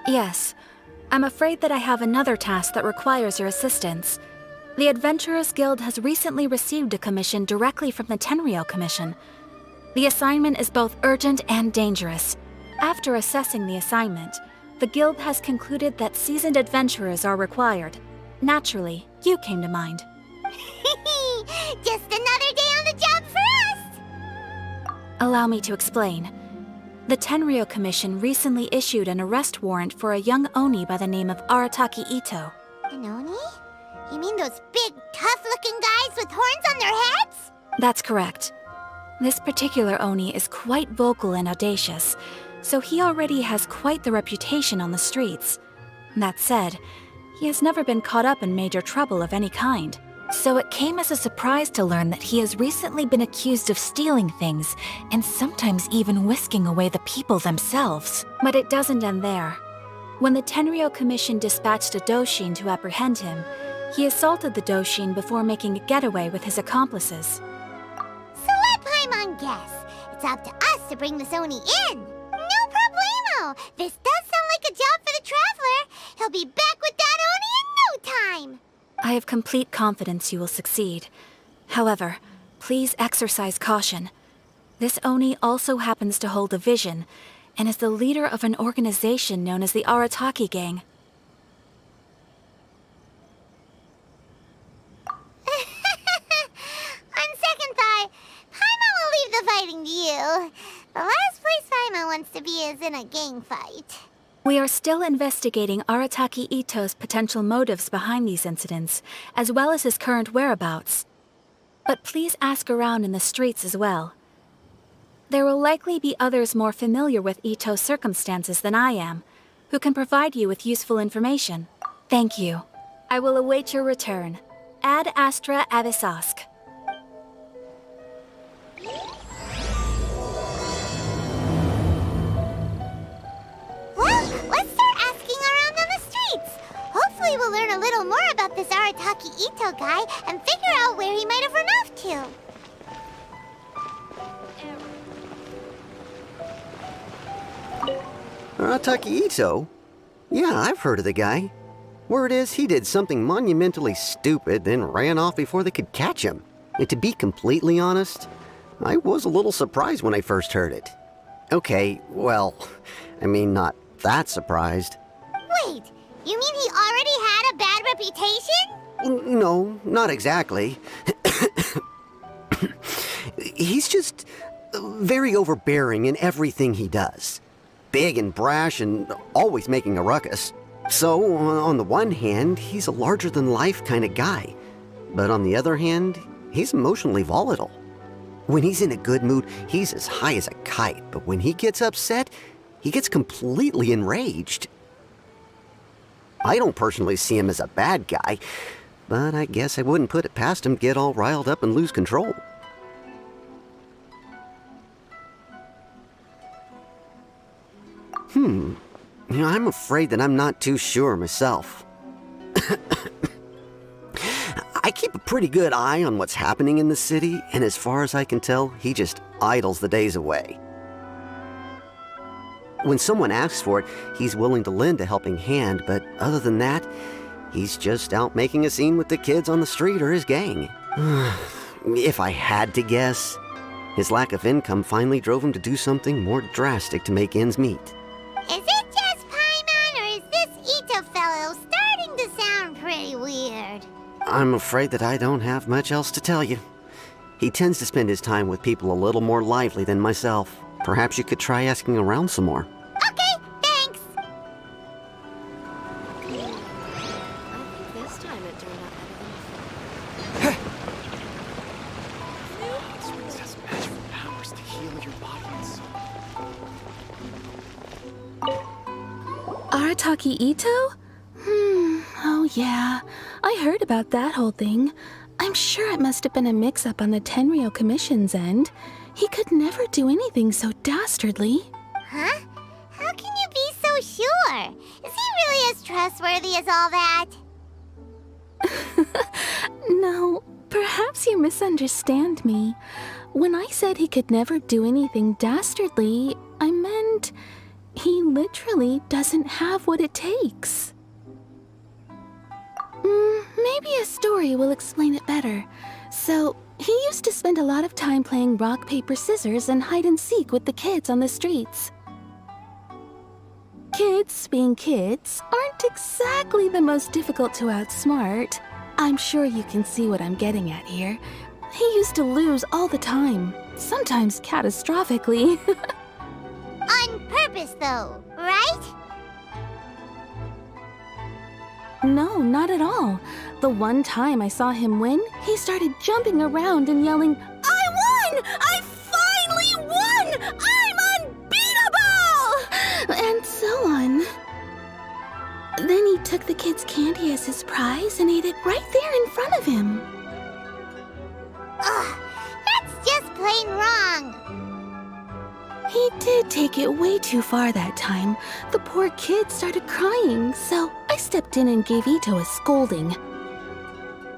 Yes. I'm afraid that I have another task that requires your assistance. The Adventurers Guild has recently received a commission directly from the Tenryou Commission. The assignment is both urgent and dangerous. After assessing the assignment, the Guild has concluded that seasoned adventurers are required. Naturally, you came to mind. Just another day on the job for us! Allow me to explain. The Tenryou Commission recently issued an arrest warrant for a young Oni by the name of Arataki Ito. An Oni? You mean those big, tough-looking guys with horns on their heads? That's correct. This particular Oni is quite vocal and audacious, so he already has quite the reputation on the streets. That said, he has never been caught up in major trouble of any kind. So it came as a surprise to learn that he has recently been accused of stealing things, and sometimes even whisking away the people themselves. But it doesn't end there. When the Tenryou Commission dispatched a Doshin to apprehend him, he assaulted the Doshin before making a getaway with his accomplices. So let Paimon guess. It's up to us to bring this Oni in. No problemo! This does sound like a job for the Traveler. He'll be back with that Oni in no time! I have complete confidence you will succeed. However, please exercise caution. This Oni also happens to hold a vision, and is the leader of an organization known as the Arataki Gang. On second thought, Paimon will leave the fighting to you. The last place Paimon wants to be is in a gang fight. We are still investigating Arataki Ito's potential motives behind these incidents, as well as his current whereabouts. But please ask around in the streets as well. There will likely be others more familiar with Ito's circumstances than I am, who can provide you with useful information. Thank you. I will await your return. Ad Astra Avisask. Let's start asking around on the streets. Hopefully we'll learn a little more about this Arataki Ito guy and figure out where he might have run off to. Arataki Ito? Yeah, I've heard of the guy. Word is he did something monumentally stupid, then ran off before they could catch him. And to be completely honest, I was a little surprised when I first heard it. Okay, well, I mean, not that surprised. Wait, you mean he already had a bad reputation? No, not exactly. He's just very overbearing in everything he does. Big and brash and always making a ruckus. So, on the one hand, he's a larger-than-life kind of guy. But on the other hand, he's emotionally volatile. When he's in a good mood, he's as high as a kite. But when he gets upset, he gets completely enraged. I don't personally see him as a bad guy, but I guess I wouldn't put it past him to get all riled up and lose control. I'm afraid that I'm not too sure myself. I keep a pretty good eye on what's happening in the city, and as far as I can tell, he just idles the days away. When someone asks for it, he's willing to lend a helping hand, but other than that, he's just out making a scene with the kids on the street or his gang. If I had to guess, his lack of income finally drove him to do something more drastic to make ends meet. Is it just Paimon, or is this Ito fellow starting to sound pretty weird? I'm afraid that I don't have much else to tell you. He tends to spend his time with people a little more lively than myself. Perhaps you could try asking around some more. Okay, thanks! This time it turned out better than before. This has magical powers to heal your body and soul. Arataki Ito? Oh yeah. I heard about that whole thing. I'm sure it must have been a mix-up on the Tenryou Commission's end. He could never do anything so dastardly. Huh? How can you be so sure? Is he really as trustworthy as all that? No, perhaps you misunderstand me. When I said he could never do anything dastardly, I meant he literally doesn't have what it takes. Maybe a story will explain it better. So, he used to spend a lot of time playing rock, paper, scissors and hide and seek with the kids on the streets. Kids, being kids, aren't exactly the most difficult to outsmart. I'm sure you can see what I'm getting at here. He used to lose all the time, sometimes catastrophically. On purpose, though, right? No, not at all. The one time I saw him win, he started jumping around and yelling, "I won! I finally won! I'm unbeatable!" And so on. Then he took the kid's candy as his prize and ate it right there in front of him. Ugh, that's just plain wrong. He did take it way too far that time. The poor kid started crying, so I stepped in and gave Ito a scolding.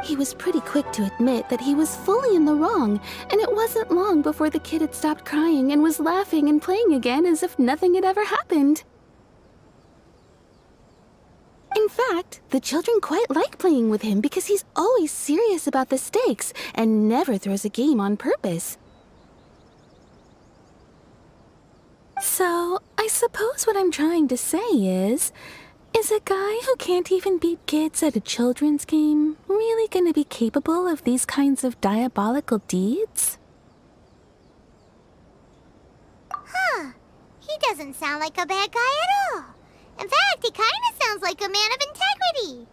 He was pretty quick to admit that he was fully in the wrong, and it wasn't long before the kid had stopped crying and was laughing and playing again as if nothing had ever happened. In fact, the children quite like playing with him because he's always serious about the stakes and never throws a game on purpose. So, I suppose what I'm trying to say is a guy who can't even beat kids at a children's game really gonna be capable of these kinds of diabolical deeds? Huh. He doesn't sound like a bad guy at all. In fact, he kind of sounds like a man of integrity.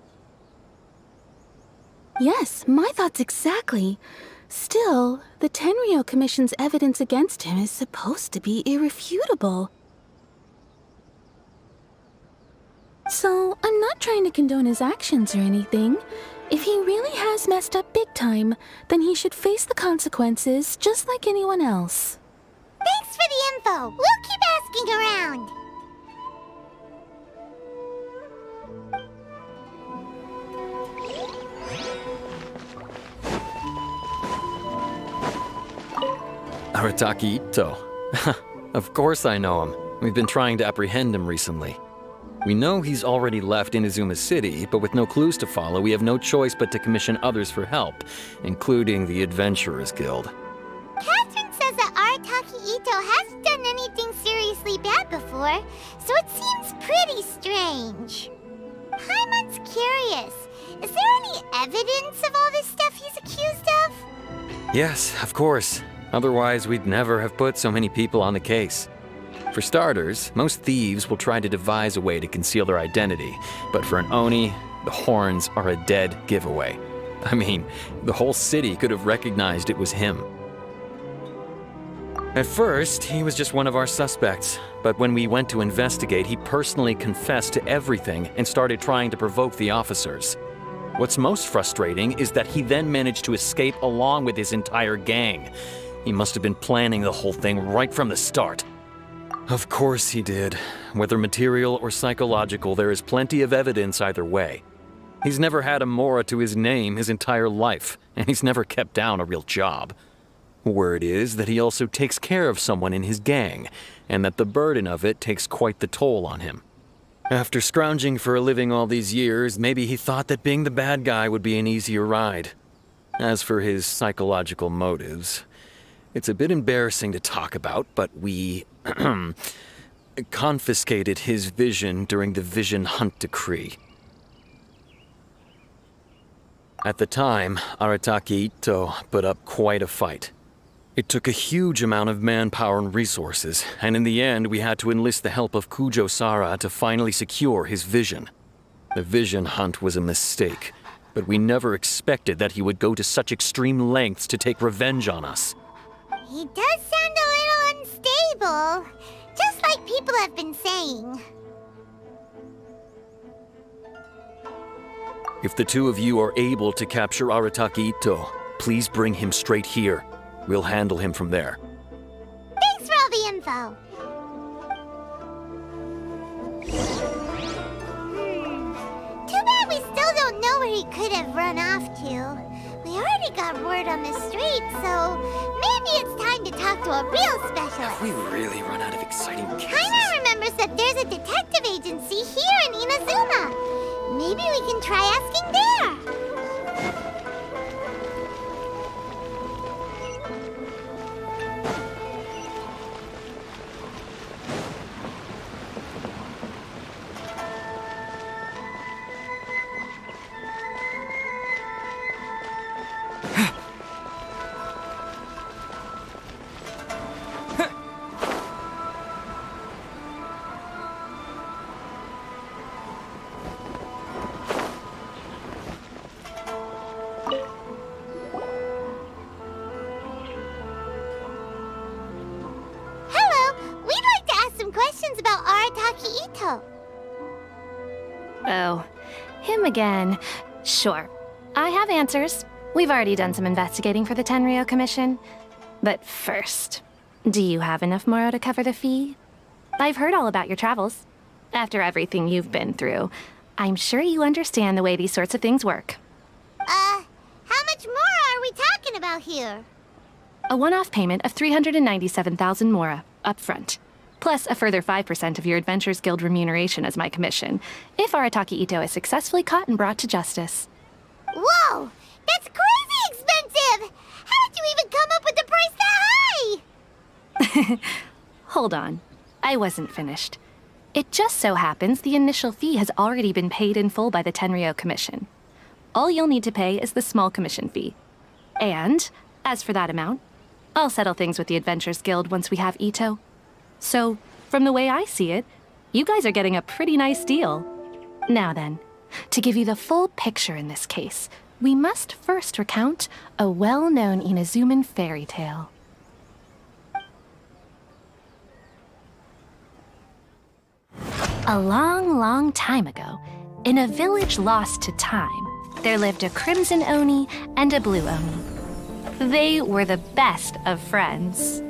Yes, my thoughts exactly. Still, the Tenryou Commission's evidence against him is supposed to be irrefutable. So, I'm not trying to condone his actions or anything. If he really has messed up big time, then he should face the consequences just like anyone else. Thanks for the info. We'll keep asking around. Arataki Ito. Of course I know him. We've been trying to apprehend him recently. We know he's already left Inazuma City, but with no clues to follow, we have no choice but to commission others for help, including the Adventurers Guild. Catherine says that Arataki Ito hasn't done anything seriously bad before, so it seems pretty strange. Paimon's curious. Is there any evidence of all this stuff he's accused of? Yes, of course. Otherwise, we'd never have put so many people on the case. For starters, most thieves will try to devise a way to conceal their identity, but for an Oni, the horns are a dead giveaway. I mean, the whole city could have recognized it was him. At first, he was just one of our suspects, but when we went to investigate, he personally confessed to everything and started trying to provoke the officers. What's most frustrating is that he then managed to escape along with his entire gang. He must have been planning the whole thing right from the start. Of course he did. Whether material or psychological, there is plenty of evidence either way. He's never had a Mora to his name his entire life, and he's never kept down a real job. Word is that he also takes care of someone in his gang, and that the burden of it takes quite the toll on him. After scrounging for a living all these years, maybe he thought that being the bad guy would be an easier ride. As for his psychological motives, it's a bit embarrassing to talk about, but we confiscated his vision during the Vision Hunt Decree. At the time, Arataki Ito put up quite a fight. It took a huge amount of manpower and resources, and in the end we had to enlist the help of Kujo Sara to finally secure his vision. The Vision Hunt was a mistake, but we never expected that he would go to such extreme lengths to take revenge on us. He does sound a little unstable, just like people have been saying. If the two of you are able to capture Arataki Ito, please bring him straight here. We'll handle him from there. Thanks for all the info. Too bad we still don't know where he could have run off to. We already got word on the street, so maybe it's time to talk to a real specialist. We really run out of exciting cases. Paimon remembers that there's a detective agency here in Inazuma. Maybe we can try asking there. Questions about Arataki Ito. Oh, him again. Sure. I have answers. We've already done some investigating for the Tenryou Commission. But first, do you have enough Moro to cover the fee? I've heard all about your travels. After everything you've been through, I'm sure you understand the way these sorts of things work. How much more are we talking about here? A one-off payment of 397,000 Mora, up front. Plus a further 5% of your Adventures Guild remuneration as my commission, if Arataki Ito is successfully caught and brought to justice. Whoa! That's crazy expensive! How did you even come up with the price that high? Hold on. I wasn't finished. It just so happens the initial fee has already been paid in full by the Tenryou Commission. All you'll need to pay is the small commission fee. And, as for that amount, I'll settle things with the Adventures Guild once we have Ito. So, from the way I see it, you guys are getting a pretty nice deal. Now then, to give you the full picture in this case, we must first recount a well-known Inazuman fairy tale. A long, long time ago, in a village lost to time, there lived a crimson Oni and a blue Oni. They were the best of friends.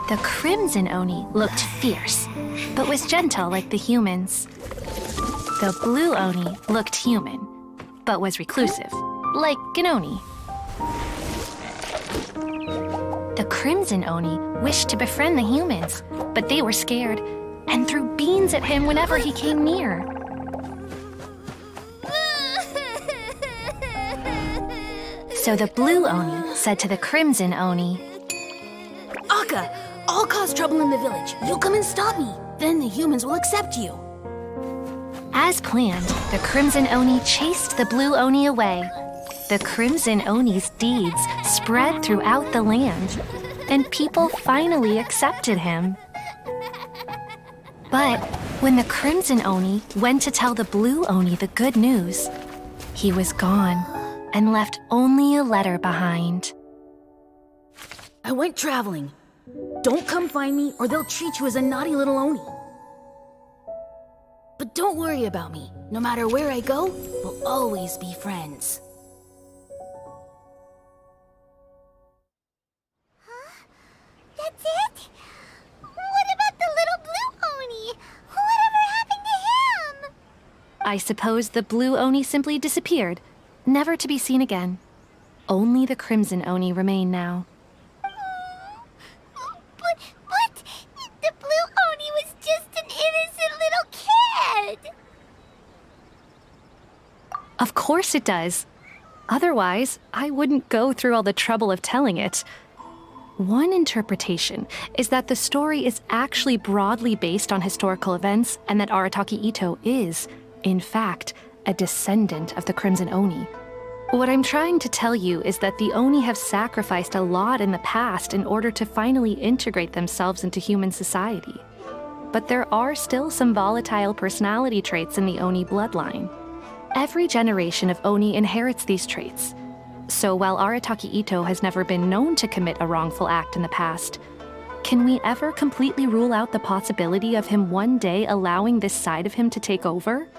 The crimson Oni looked fierce, but was gentle like the humans. The blue Oni looked human, but was reclusive, like an Oni. The crimson Oni wished to befriend the humans, but they were scared and threw beans at him whenever he came near. So the blue Oni said to the crimson Oni, Akka, I'll cause trouble in the village. You come and stop me. Then the humans will accept you. As planned, the Crimson Oni chased the Blue Oni away. The Crimson Oni's deeds spread throughout the land, and people finally accepted him. But when the Crimson Oni went to tell the Blue Oni the good news, he was gone and left only a letter behind. I went traveling. Don't come find me or they'll treat you as a naughty little Oni. But don't worry about me. No matter where I go, we'll always be friends. Huh? That's it? What about the little blue Oni? Whatever happened to him? I suppose the Blue Oni simply disappeared, never to be seen again. Only the Crimson Oni remain now. But the blue Oni was just an innocent little kid! Of course it does. Otherwise, I wouldn't go through all the trouble of telling it. One interpretation is that the story is actually broadly based on historical events and that Arataki Ito is, in fact, a descendant of the Crimson Oni. What I'm trying to tell you is that the Oni have sacrificed a lot in the past in order to finally integrate themselves into human society. But there are still some volatile personality traits in the Oni bloodline. Every generation of Oni inherits these traits. So while Arataki Ito has never been known to commit a wrongful act in the past, can we ever completely rule out the possibility of him one day allowing this side of him to take over?